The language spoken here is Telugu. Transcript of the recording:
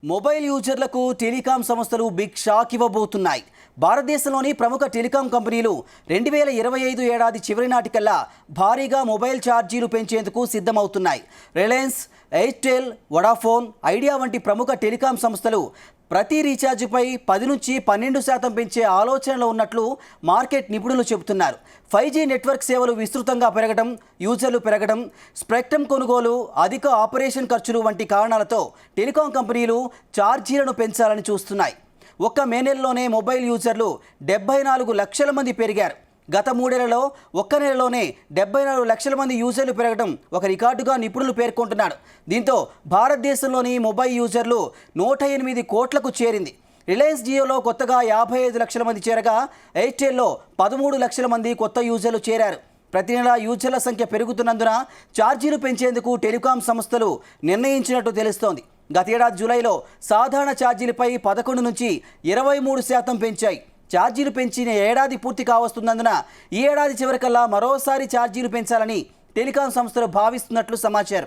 మొబైల్ యూజర్లకు టెలికాం సంస్థలు బిగ్ షాక్ ఇవ్వబోతున్నాయి. భారతదేశంలోని ప్రముఖ టెలికాం కంపెనీలు 2025 ఏడాది చివరి నాటికల్లా భారీగా మొబైల్ ఛార్జీలు పెంచేందుకు సిద్ధమవుతున్నాయి. రిలయన్స్, ఎయిర్టెల్, వొడాఫోన్, ఐడియా వంటి ప్రముఖ టెలికాం సంస్థలు ప్రతి రీఛార్జ్పై 10 నుంచి 12% పెంచే ఆలోచనలో ఉన్నట్లు మార్కెట్ నిపుణులు చెబుతున్నారు. 5G నెట్వర్క్ సేవలు విస్తృతంగా పెరగడం, యూజర్లు పెరగడం, స్పెక్ట్రమ్ కొనుగోలు, అధిక ఆపరేషన్ ఖర్చులు వంటి కారణాలతో టెలికాం కంపెనీలు ఛార్జీలను పెంచాలని చూస్తున్నాయి. ఒక్క మే నెలలోనే మొబైల్ యూజర్లు 74 లక్షల మంది పెరిగారు. గత 3 ఏళ్లలో ఒక్క నెలలోనే 74 లక్షల మంది యూజర్లు పెరగడం ఒక రికార్డుగా నిపుణులు పేర్కొంటున్నారు. దీంతో భారతదేశంలోని మొబైల్ యూజర్లు 108 కోట్లకు చేరింది. రిలయన్స్ జియోలో కొత్తగా 55 లక్షల మంది చేరగా, ఎయిర్టెల్లో 13 లక్షల మంది కొత్త యూజర్లు చేరారు. ప్రతి నెల యూజర్ల సంఖ్య పెరుగుతున్నందున ఛార్జీలు పెంచేందుకు టెలికాం సంస్థలు నిర్ణయించినట్టు తెలుస్తోంది. గతేడాది జూలైలో సాధారణ ఛార్జీలపై 11 నుంచి 23% పెంచాయి. ఛార్జీలు పెంచిన ఏడాది పూర్తి కావస్తున్నందున ఈ ఏడాది చివరికల్లా మరోసారి ఛార్జీలు పెంచాలని టెలికాం సంస్థలు భావిస్తున్నట్లు సమాచారం.